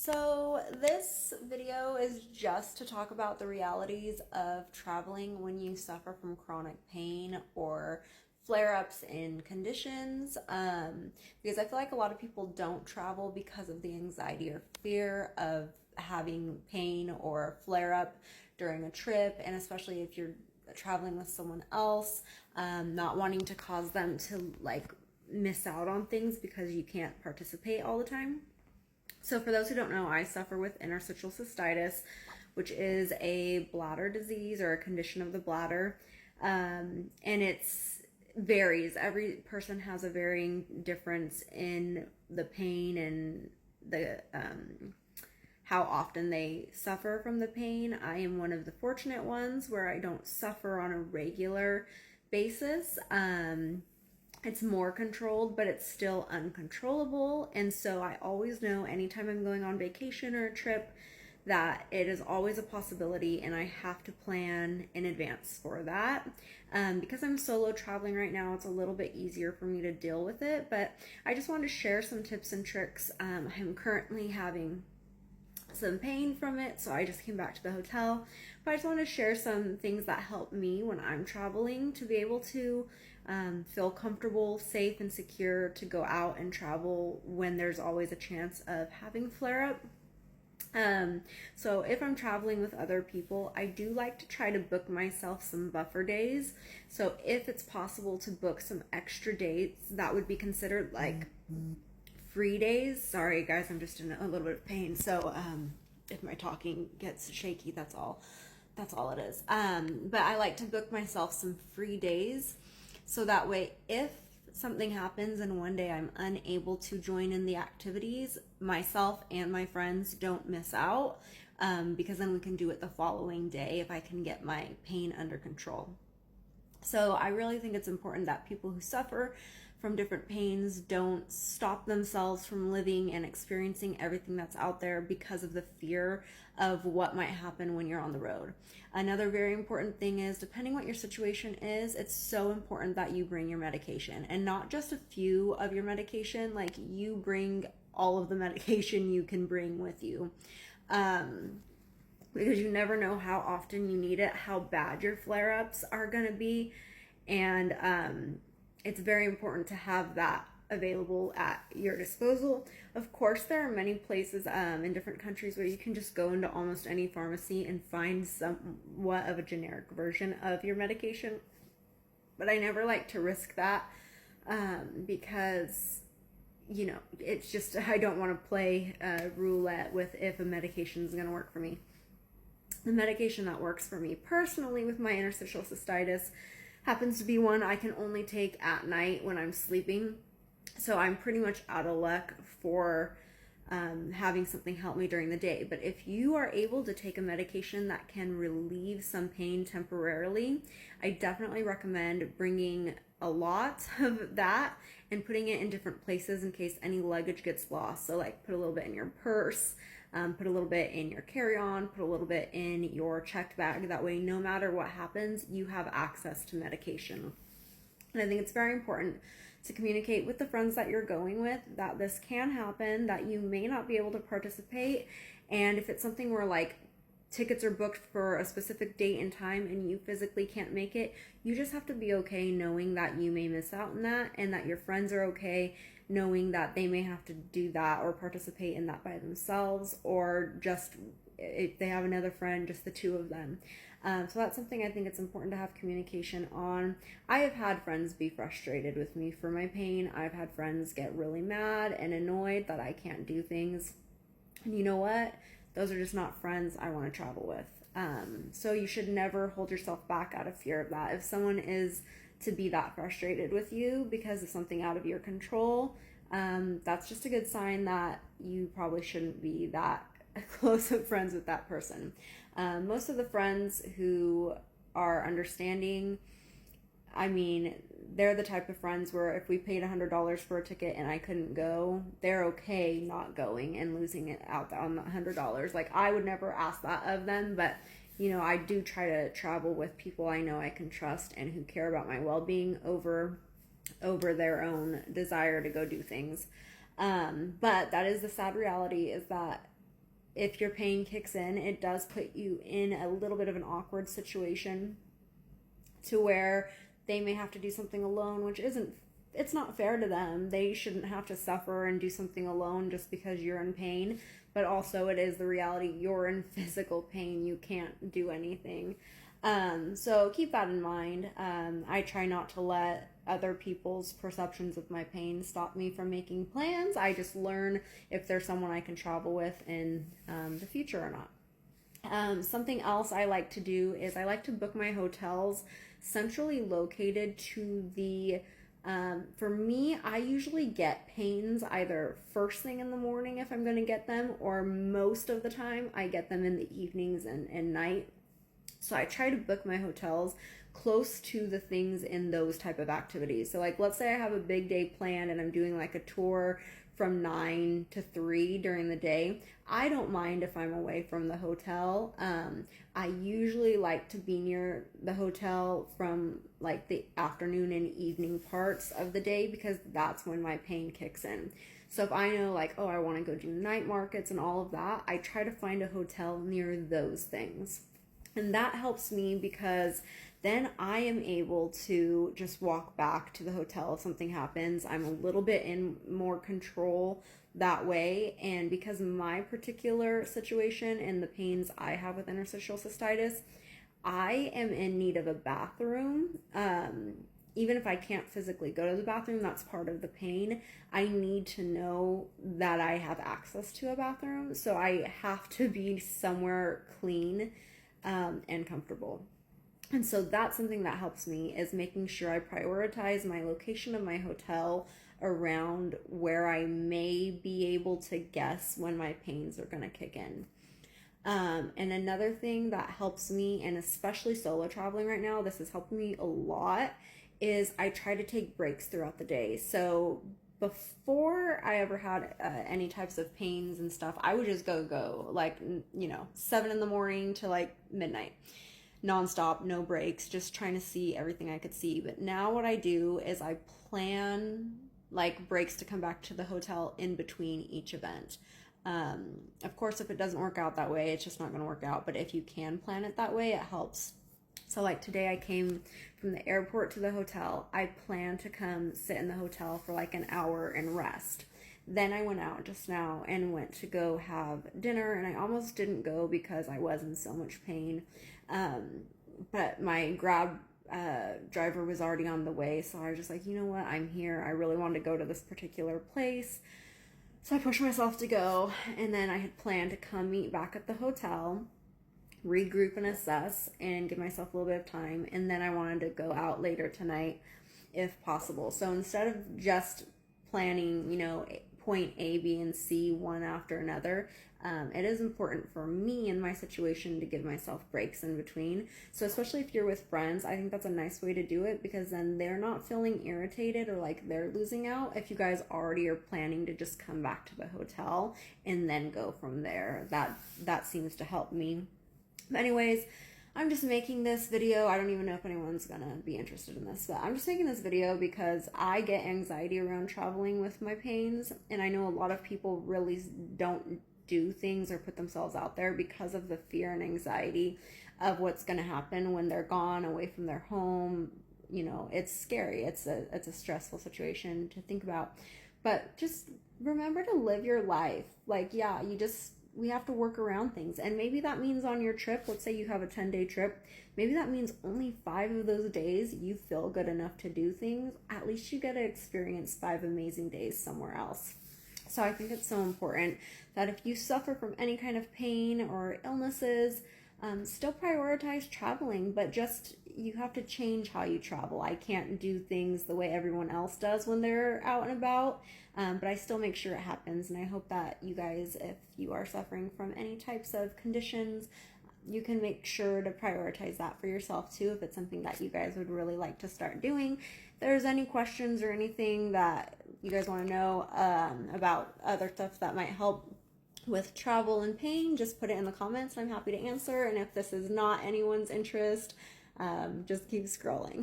So this video is just to talk about the realities of traveling when you suffer from chronic pain or flare-ups in conditions, because I feel like a lot of people don't travel because of the anxiety or fear of having pain or flare-up during a trip, and especially if you're traveling with someone else, not wanting to cause them to miss out on things because you can't participate all the time. So for those who don't know, I suffer with interstitial cystitis, which is a bladder disease or a condition of the bladder. And it's varies. Every person has a varying difference in the pain and the how often they suffer from the pain. I am one of the fortunate ones where I don't suffer on a regular basis. It's more controlled, but it's still uncontrollable. And so I always know anytime I'm going on vacation or a trip that it is always a possibility, and I have to plan in advance for that. Because I'm solo traveling right now, it's a little bit easier for me to deal with it, but I just wanted to share some tips and tricks. I'm currently having some pain from it, so I just came back to the hotel, but I just want to share some things that help me when I'm traveling to be able to feel comfortable, safe, and secure to go out and travel when there's always a chance of having flare-up. So if I'm traveling with other people, I do like to try to book myself some buffer days. So if it's possible to book some extra dates, that would be considered like free days. Sorry guys, I'm just in a little bit of pain, so if my talking gets shaky, that's all it is. But I like to book myself some free days, so that way if something happens and one day I'm unable to join in the activities, myself and my friends don't miss out, because then we can do it the following day if I can get my pain under control. So I really think it's important that people who suffer from different pains don't stop themselves from living and experiencing everything that's out there because of the fear of what might happen when you're on the road. Another very important thing is, depending what your situation is, it's so important that you bring your medication, and not just a few of your medication. Like, you bring all of the medication you can bring with you. Because you never know how often you need it, how bad your flare-ups are going to be, and it's very important to have that available at your disposal. Of course, there are many places in different countries where you can just go into almost any pharmacy and find somewhat of a generic version of your medication, but I never like to risk that because, you know, it's just, I don't want to play roulette with if a medication is going to work for me. The medication that works for me personally with my interstitial cystitis happens to be one I can only take at night when I'm sleeping. So I'm pretty much out of luck for having something help me during the day. But if you are able to take a medication that can relieve some pain temporarily, I definitely recommend bringing a lot of that and putting it in different places in case any luggage gets lost. So like, put a little bit in your purse, put a little bit in your carry-on, put a little bit in your checked bag. That way, no matter what happens, you have access to medication. And I think it's very important to communicate with the friends that you're going with that this can happen, that you may not be able to participate. And if it's something where like tickets are booked for a specific date and time and you physically can't make it, you just have to be okay knowing that you may miss out on that, and that your friends are okay knowing that they may have to do that or participate in that by themselves, or just if they have another friend, just the two of them. So that's something I think it's important to have communication on. I have had friends be frustrated with me for my pain. I've had friends get really mad and annoyed that I can't do things. And you know what? Those are just not friends I want to travel with. So you should never hold yourself back out of fear of that. If someone is to be that frustrated with you because of something out of your control, that's just a good sign that you probably shouldn't be that close of friends with that person. Most of the friends who are understanding, I mean, they're the type of friends where if we paid $100 for a ticket and I couldn't go, they're okay not going and losing it out on the $100. Like, I would never ask that of them, but you know, I do try to travel with people I know I can trust and who care about my well-being over their own desire to go do things. But that is the sad reality, is that if your pain kicks in, it does put you in a little bit of an awkward situation to where they may have to do something alone, which it's not fair to them. They shouldn't have to suffer and do something alone just because you're in pain. But also it is the reality, you're in physical pain. You can't do anything. So keep that in mind. I try not to let other people's perceptions of my pain stop me from making plans. I just learn if there's someone I can travel with in the future or not. Something else I like to do is I like to book my hotels centrally located to the for me, I usually get pains either first thing in the morning if I'm going to get them, or most of the time I get them in the evenings and night. So I try to book my hotels close to the things in those type of activities. So like, let's say I have a big day planned and I'm doing like a tour from 9 to 3 during the day. I don't mind if I'm away from the hotel. I usually like to be near the hotel from like the afternoon and evening parts of the day, because that's when my pain kicks in. So if I know like, oh, I want to go do night markets and all of that, I try to find a hotel near those things. And that helps me because then I am able to just walk back to the hotel if something happens. I'm a little bit in more control that way. And because my particular situation and the pains I have with interstitial cystitis, I am in need of a bathroom. Even if I can't physically go to the bathroom, that's part of the pain. I need to know that I have access to a bathroom. So I have to be somewhere clean and comfortable. And so that's something that helps me, is making sure I prioritize my location of my hotel around where I may be able to guess when my pains are going to kick in. And another thing that helps me, and especially solo traveling right now, this is helping me a lot, is I try to take breaks throughout the day. So before I ever had any types of pains and stuff, I would just go like, 7 in the morning to like midnight, nonstop, no breaks, just trying to see everything I could see. But now what I do is I plan like breaks to come back to the hotel in between each event. Of course, if it doesn't work out that way, it's just not going to work out. But if you can plan it that way, it helps. So like today I came from the airport to the hotel. I planned to come sit in the hotel for like an hour and rest. Then I went out just now and went to go have dinner, and I almost didn't go because I was in so much pain. But my Grab driver was already on the way, so I was just like, you know what, I'm here. I really wanted to go to this particular place. So I pushed myself to go, and then I had planned to come meet back at the hotel, regroup and assess, and give myself a little bit of time, and then I wanted to go out later tonight if possible. So instead of just planning, point A, B, and C one after another, it is important for me in my situation to give myself breaks in between. So especially if you're with friends, I think that's a nice way to do it, because then they're not feeling irritated or like they're losing out if you guys already are planning to just come back to the hotel and then go from there. That seems to help me. But anyways, I'm just making this video. I don't even know if anyone's gonna be interested in this, but I'm just making this video because I get anxiety around traveling with my pains, and I know a lot of people really don't do things or put themselves out there because of the fear and anxiety of what's gonna happen when they're gone away from their home. It's scary. It's a stressful situation to think about. But just remember to live your life. Like, yeah, we have to work around things. And maybe that means on your trip, let's say you have a 10-day trip, maybe that means only 5 of those days you feel good enough to do things. At least you get to experience 5 amazing days somewhere else. So I think it's so important that if you suffer from any kind of pain or illnesses, still prioritize traveling, but just you have to change how you travel. I can't do things the way everyone else does when they're out and about, but I still make sure it happens. And I hope that you guys, if you are suffering from any types of conditions, you can make sure to prioritize that for yourself too, if it's something that you guys would really like to start doing. If there's any questions or anything that you guys want to know about other stuff that might help with travel and pain, just put it in the comments. I'm happy to answer. And if this is not anyone's interest, just keep scrolling.